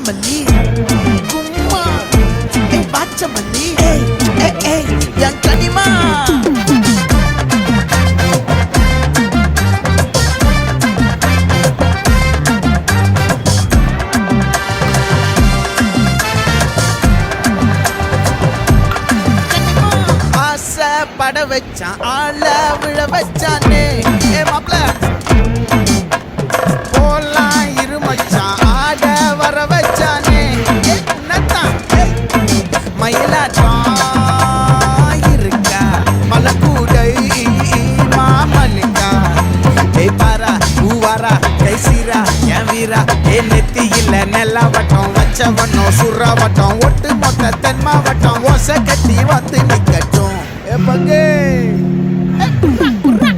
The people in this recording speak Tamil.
மல்லி கும்மா பாச்ச மல்லி என் கனிமா பட வச்சான் ஆள விழ வச்சானே மாப்ள போலாம் இருமச்சான் ஆட வர வச்சானே மயிலாட்டம் இருக்கா மலக்கூடை மாமலிங்கா பாரா பூவாரா கைசீரா என் வீரா நெத்தி இல்ல நெல்லா வட்டம் வச்ச வட்டம் சுறா வட்டம் ஒட்டு மொத்த தென் மாவட்டம் ஓசை கட்டி வந்து நிக்கட்டும் பங்கே